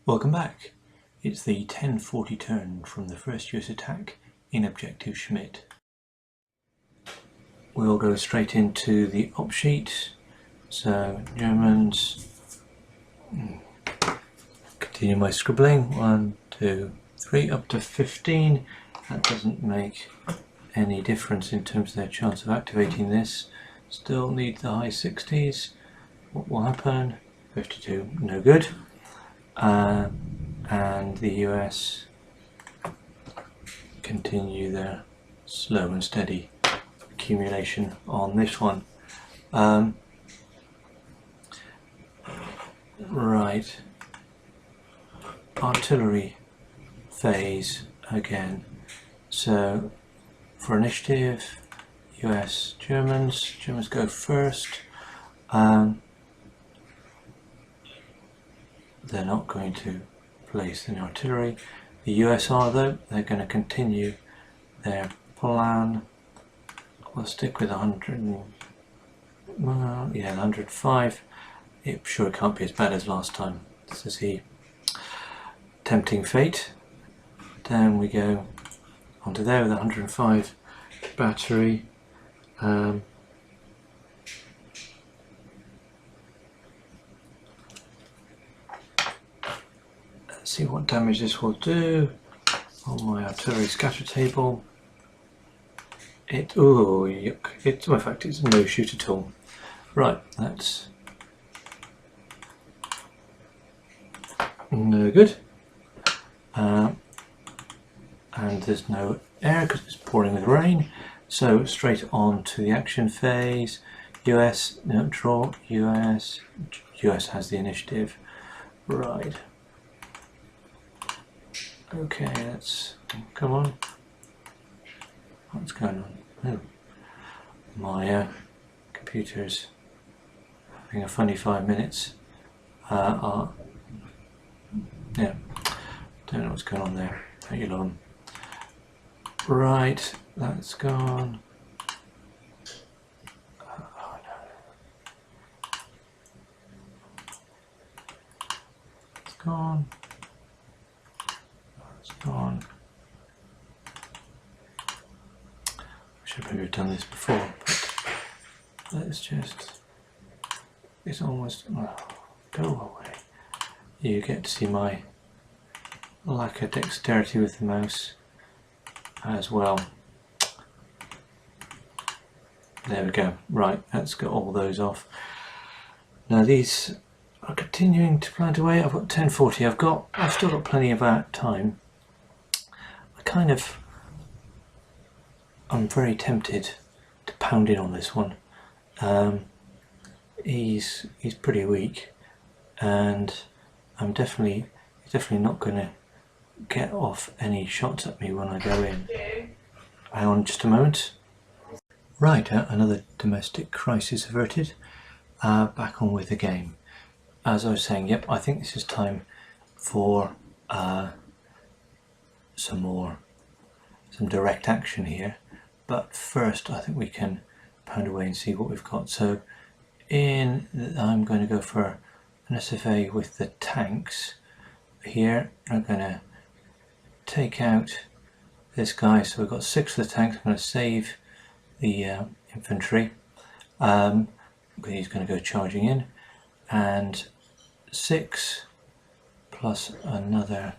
Welcome back. It's the 1040 turn from the first US attack in Objective Schmidt. We'll go straight into the op sheet. So Germans, continue my scribbling, 1, 2, 3, up to 15. That doesn't make any difference in terms of their chance of activating this. Still need the high 60s. What will happen? 52, no good. And the US continue their slow and steady accumulation on this one. Right, artillery phase again. So for initiative, US, Germans go first. They're not going to place the artillery. The US are though, they're going to continue their plan. We'll stick with 105. It sure can't be as bad as last time. This is the tempting fate. Down we go onto there with 105 battery. Let's see what damage this will do on my artillery scatter table. Oh yuck, in fact it's no shoot at all. Right, that's no good. And there's no air because it's pouring with rain. So straight on to the action phase. US, no, draw, US has the initiative. Right. Okay, let's, come on. What's going on? Oh, my computer's having a funny 5 minutes. Yeah, don't know what's going on there. Don't you love them? Right, that's gone. Oh no. It's gone. It's gone. Should maybe have done this before, but let's just, it's almost, oh, go away. You get to see my lack of dexterity with the mouse as well. There we go. Right, let's get all those off. Now these are continuing to plant away. I've got 1040. I've still got plenty of time. I'm very tempted to pound in on this one. He's pretty weak, and he's definitely not going to get off any shots at me when I go in. Hang on just a moment. Right, another domestic crisis averted. Back on with the game. As I was saying, yep, I think this is time for some direct action here. But first I think we can pound away and see what we've got. So I'm going to go for an SFA with the tanks here. I'm going to take out this guy. So we've got 6 of the tanks. I'm going to save the infantry. He's going to go charging in, and 6 plus another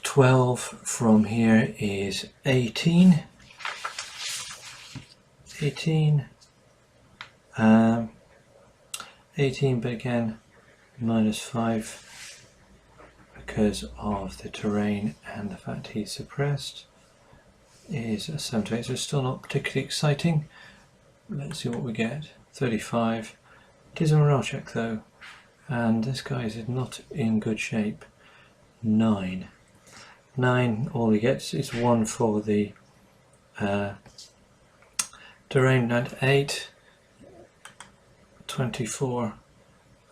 12 from here is 18. 18, but again -5 because of the terrain and the fact he's suppressed, is a 78, so it's still not particularly exciting. Let's see what we get. 35. It is a morale check though, and this guy is not in good shape. 9. All he gets is 1 for the terrain, and 8. 24.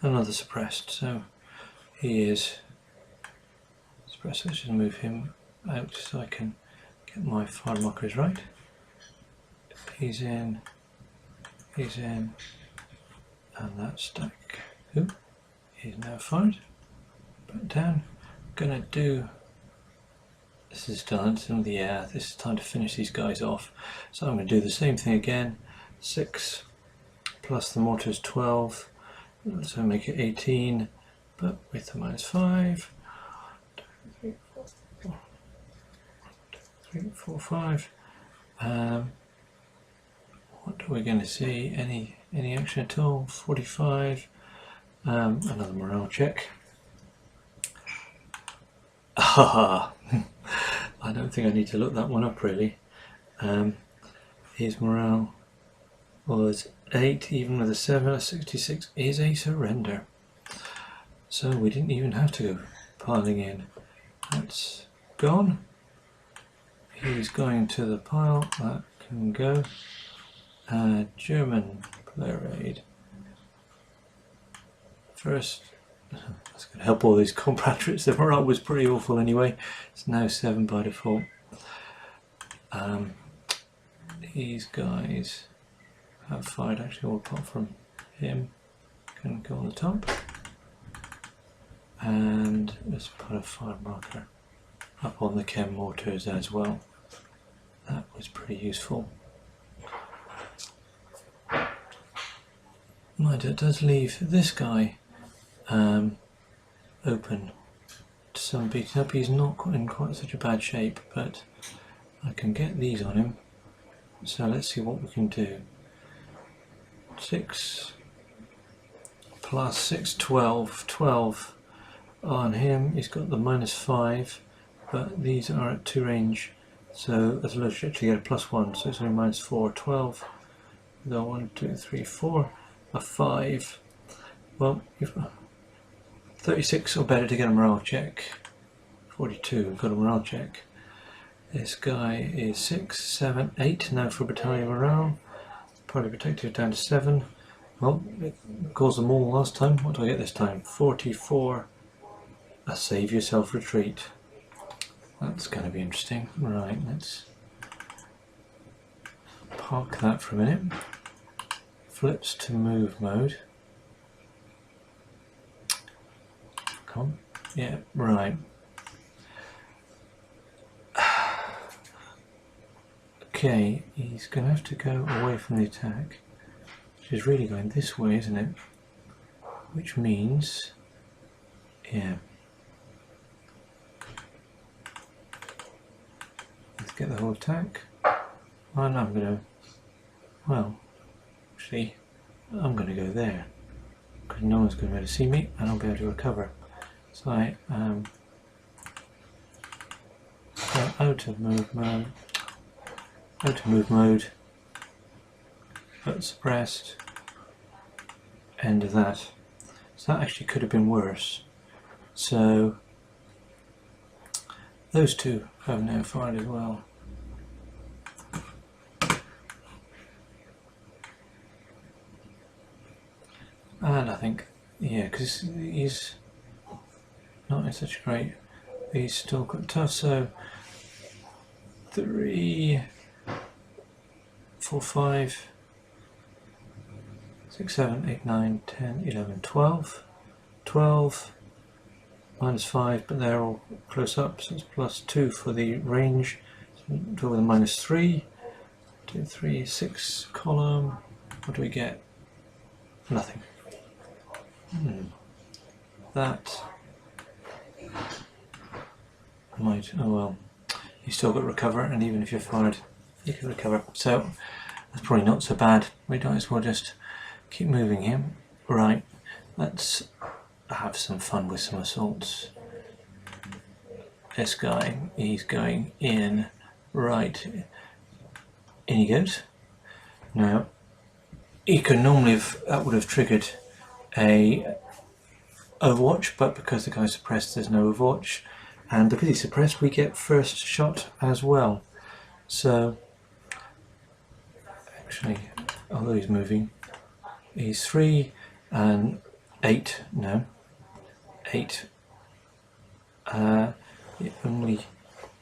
Another suppressed, so he is suppressed. Let's just move him out so I can get my fire markers right. He's in, and that stack is now fired. Back down. Gonna do. This is done. So yeah, this is time to finish these guys off. So I'm going to do the same thing again. 6 plus the mortar is 12, so make it 18, but with the -5. 2, 3, 4, 5. What are we going to see? Any action at all? 45. Another morale check. I don't think I need to look that one up really. His morale was 8, even with a 7, a 66 is a surrender. So we didn't even have to go piling in. That's gone. He's going to the pile, that can go. German player aid. First, that's going to help all these compatriots. The morale was pretty awful anyway. It's now 7 by default. These guys have fired actually, all apart from him. Can go on the top. And let's put a fire marker up on the chem mortars as well. That was pretty useful. Mind it does leave this guy open to some beating up. He's not in quite such a bad shape, but I can get these on him. So let's see what we can do. 6 plus 6, 12. 12 on him. He's got the -5, but these are at 2 range. So as a low stretch, you get a +1, so it's only -4. 12. The 1, 2, 3, 4. A 5. Well, 36 or better to get a morale check. 42, got a morale check. This guy is 6, 7, 8 now for battalion morale. Probably protected down to 7. Well, it caused them all last time. What do I get this time? 44. A save yourself retreat. That's going to be interesting. Right, let's park that for a minute. Flips to move mode. Come on. Yeah, right. Okay, he's going to have to go away from the attack, which is really going this way, isn't it? Which means, yeah. Let's get the whole attack. And I'm going to, well, actually, I'm going to go there, because no one's going to be able to see me, and I'll be able to recover. So I am out of move mode. Out of move mode, but suppressed, end of that. So that actually could have been worse. So those two have now fired as well. And I think, yeah, because he's not in such a great, he's still got tough, so 3, 4, 5, 6, 7, 8, 9, 10, 11, 12. 12 -5, but they're all close up, so it's +2 for the range. So do with a -3. 2, 3, 6 column. What do we get? Nothing. That might, oh well, you still got recover, and even if you're fired, you can recover. So that's probably not so bad. We might as well just keep moving here. Right, let's have some fun with some assaults. This guy, he's going in, right, in he goes. Now, he could normally have, that would have triggered a Overwatch, but because the guy's suppressed, there's no Overwatch, and because he's suppressed, we get first shot as well. So, actually, although he's moving, he's 3 and 8 now. 8. The only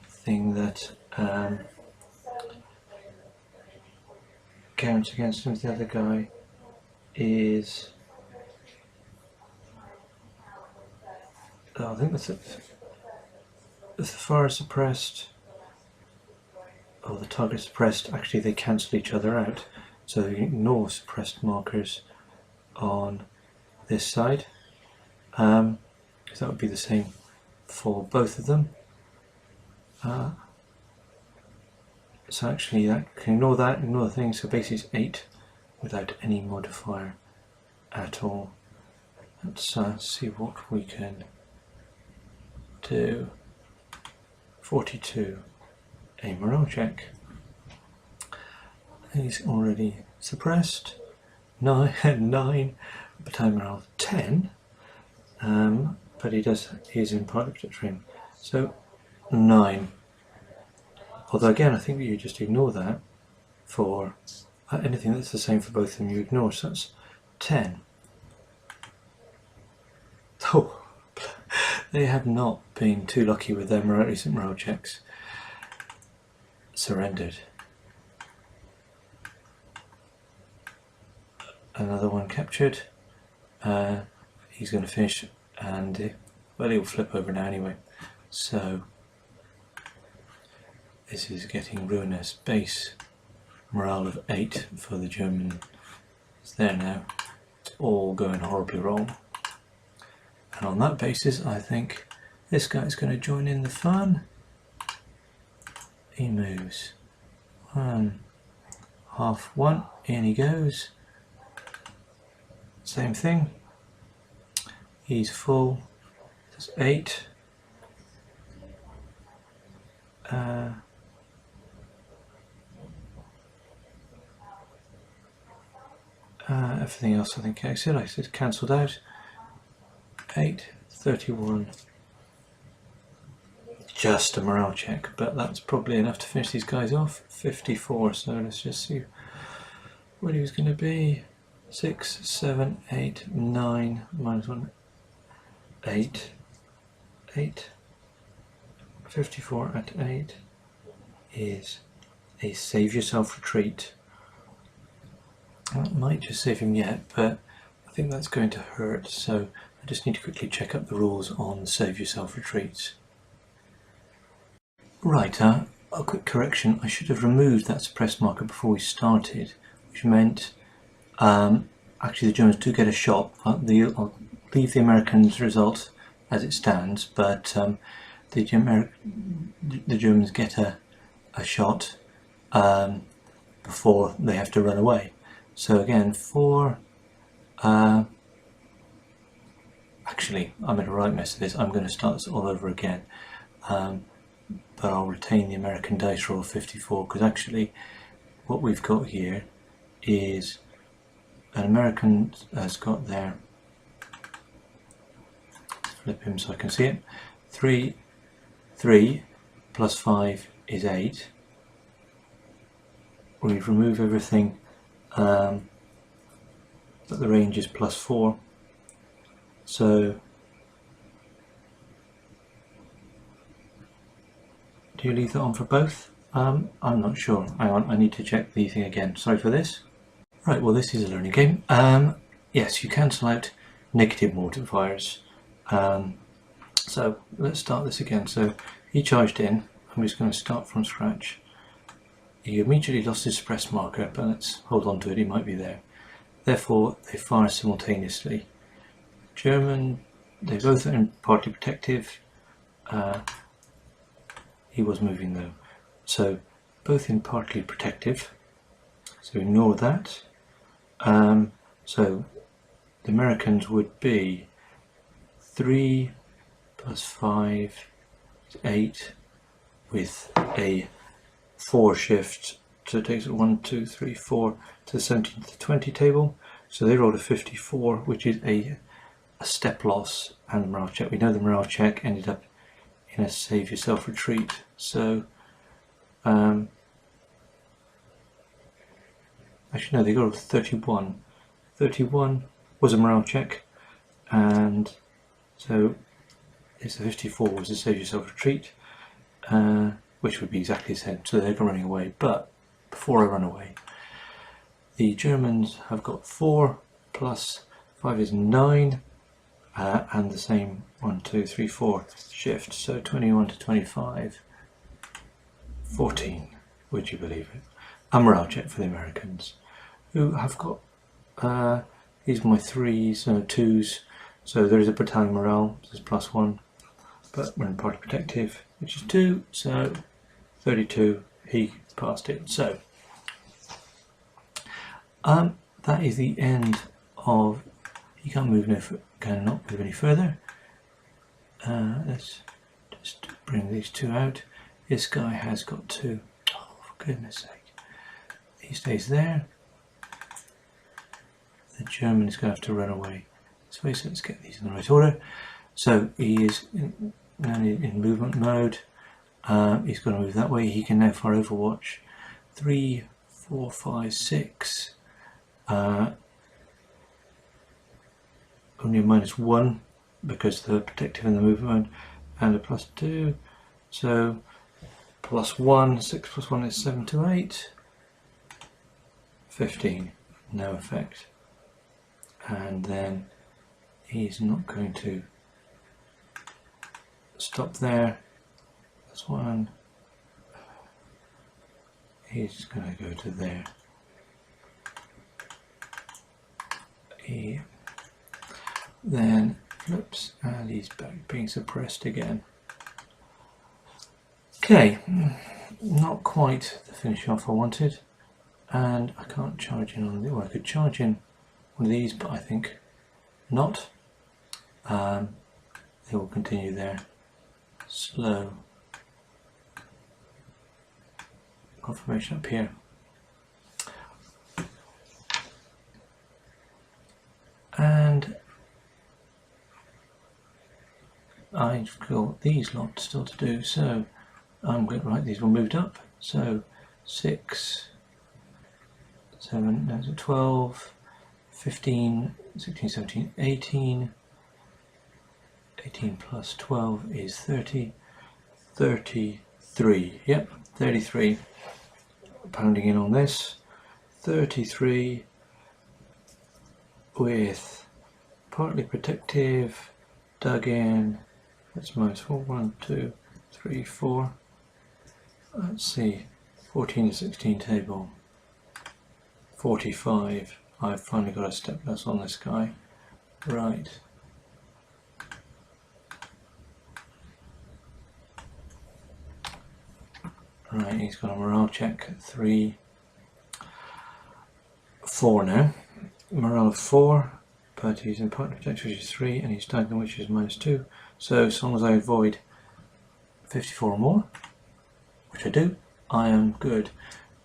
thing that counts against him with the other guy is I think that's it. If the fire is suppressed, or the target is suppressed, actually they cancel each other out. So you ignore suppressed markers on this side, because that would be the same for both of them. So actually that can ignore that, ignore the thing, so basically it's 8 without any modifier at all. Let's see what we can do. 42, a morale check. He's already suppressed. 9, battalion morale 10, but he is in partly protected. So 9. Although again, I think that you just ignore that for anything that's the same for both of them. You ignore, so that's 10. Oh, they have not been too lucky with their recent morale checks. Surrendered. Another one captured. He's going to finish, and well, he'll flip over now anyway. So this is getting ruinous. Base morale of 8 for the German. It's there now. It's all going horribly wrong. And on that basis, I think this guy's going to join in the fun. He moves. 1/2, in he goes. Same thing. He's full. That's 8. Everything else I think I said cancelled out. 8, 31. Just a morale check, but that's probably enough to finish these guys off. 54, so let's just see what he was going to be. 6, 7, 8, 9, -1, 8, 8. 54 at 8 is a save yourself retreat. That might just save him yet, but I think that's going to hurt, so I just need to quickly check up the rules on save yourself retreats. Right, a quick correction. I should have removed that suppressed marker before we started, which meant actually the Germans do get a shot. I'll leave the Americans' result as it stands, but the Germans get a shot before they have to run away. So again, actually I made a right mess of this. I'm going to start this all over again, but I'll retain the American dice roll of 54, because actually what we've got here is an American has got there, flip him so I can see it, 3 plus 5 is 8. We remove everything, but the range is +4. So do you leave that on for both? I'm not sure. Hang on, I need to check the thing again. Sorry for this. Right, well this is a learning game. Yes, you cancel out negative modifiers. So let's start this again. So he charged in. I'm just going to start from scratch. He immediately lost his suppressed marker, but let's hold on to it, he might be there. Therefore, they fire simultaneously. German, they both are in partly protective. He was moving though. So, both in partly protective. So ignore that. So, the Americans would be 3 plus 5 is 8 with a 4 shift, so it takes it 1, 2, 3, 4 to the 17 to the 20 table. So they rolled a 54, which is a step loss and the morale check. We know the morale check ended up in a save yourself retreat. So actually no, they got a 31. 31 was a morale check, and so it's a 54 was a save yourself retreat. Which would be exactly the same, so they're running away. But before I run away, the Germans have got 4 plus 5 is 9. and the same 1, 2, 3, 4 shift, so 21 to 25, 14, would you believe it? A morale check for the Americans, who have got, these are my 3s, no 2s, so there is a battalion morale, so it's +1, but we're in party protective, which is 2, so 32, he passed it. So that is the end of, you can't move cannot move any further. Let's just bring these 2 out. This guy has got 2. Oh, for goodness sake. He stays there. The German is going to have to run away this way, so let's get these in the right order. So he is in movement mode. He's going to move that way. He can now fire Overwatch 3, 4, 5, 6. Only a -1 because the protective and the movement mode, and a +2. So +1, 6 + 1 is 7 to 8. 15, no effect. And then he's not going to stop there. That's 1. He's going to go to there. He then flips and he's back being suppressed again. Okay, not quite the finish off I wanted, and I can't charge in on the, well, I could charge in one of these, but I think not. They will continue there. Slow confirmation up here. And I've got these lot still to do, so I'm going to write these all moved up. So 6, 7, no, 12, 15, 16, 17, 18. 18 plus 12 is 30. 33. Yep, 33. Pounding in on this. 33 with partly protective, dug in. That's -4. 1, 2, 3, 4. Let's see. 14 to 16 table. 45. I've finally got a step less on this guy. Right. Right, he's got a morale check 3, 4 now. Morale of 4, but he's in partner protection, which is 3, and he's tagged, which is -2. So as long as I avoid 54 or more, which I do, I am good.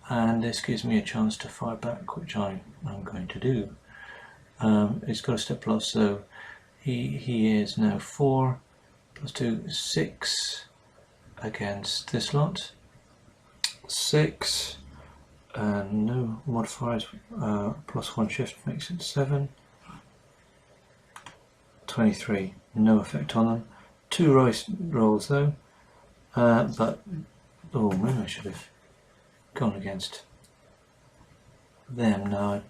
And this gives me a chance to fire back, which I'm going to do. He's got a step plus, so he is now 4 plus 2 is 6 against this lot. 6 and no modifiers, +1 shift makes it 7. 23, no effect on them. 2 rolls though, but oh, maybe I should have gone against them. Now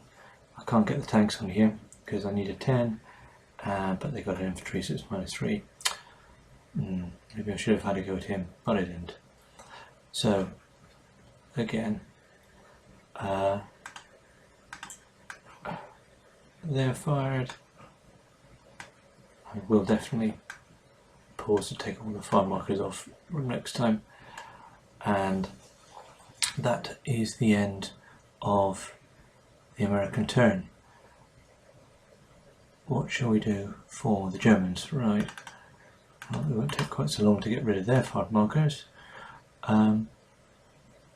I can't get the tanks on here because I need a 10, but they got an infantry, so it's -3. Maybe I should have had a go at him, but I didn't. So again, they're fired. I will definitely pause to take all the fire markers off next time, and that is the end of the American turn. What shall we do for the Germans? Right, well, it won't take quite so long to get rid of their fire markers.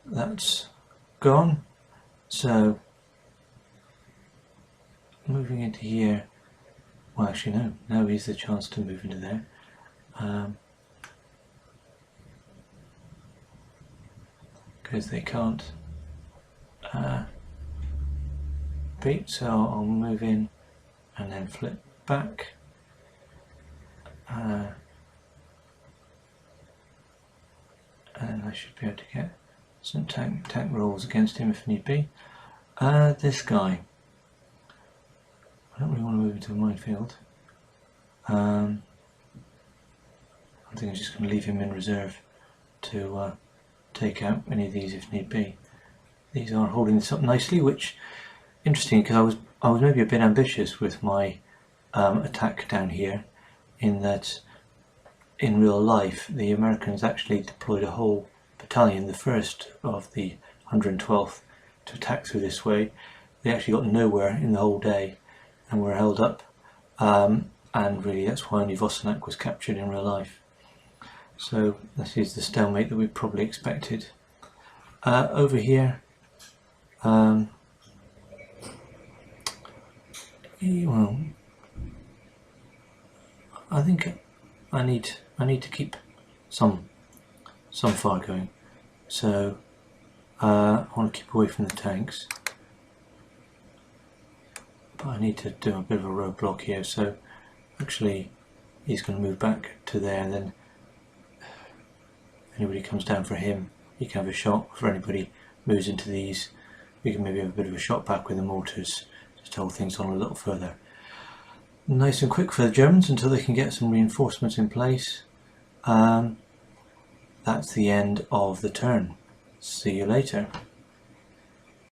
That's gone, so moving into here, well actually no, now is the chance to move into there. Because they can't beat, so I'll move in and then flip back. And I should be able to get some tank rolls against him if need be. This guy, I don't really want to move into a minefield. I think I'm just going to leave him in reserve to take out any of these if need be. These are holding this up nicely, which interesting because I was maybe a bit ambitious with my attack down here, in that in real life the Americans actually deployed a whole battalion, the first of the 112th, to attack through this way. They actually got nowhere in the whole day and were held up, and really that's why only Vosenac was captured in real life. So this is the stalemate that we probably expected. Over here, well, I think I need to keep some fire going. So I want to keep away from the tanks, but I need to do a bit of a roadblock here. So actually, he's going to move back to there, and then if anybody comes down for him, he can have a shot. If anybody moves into these, we can maybe have a bit of a shot back with the mortars, just to hold things on a little further. Nice and quick for the Germans until they can get some reinforcements in place. That's the end of the turn. See you later.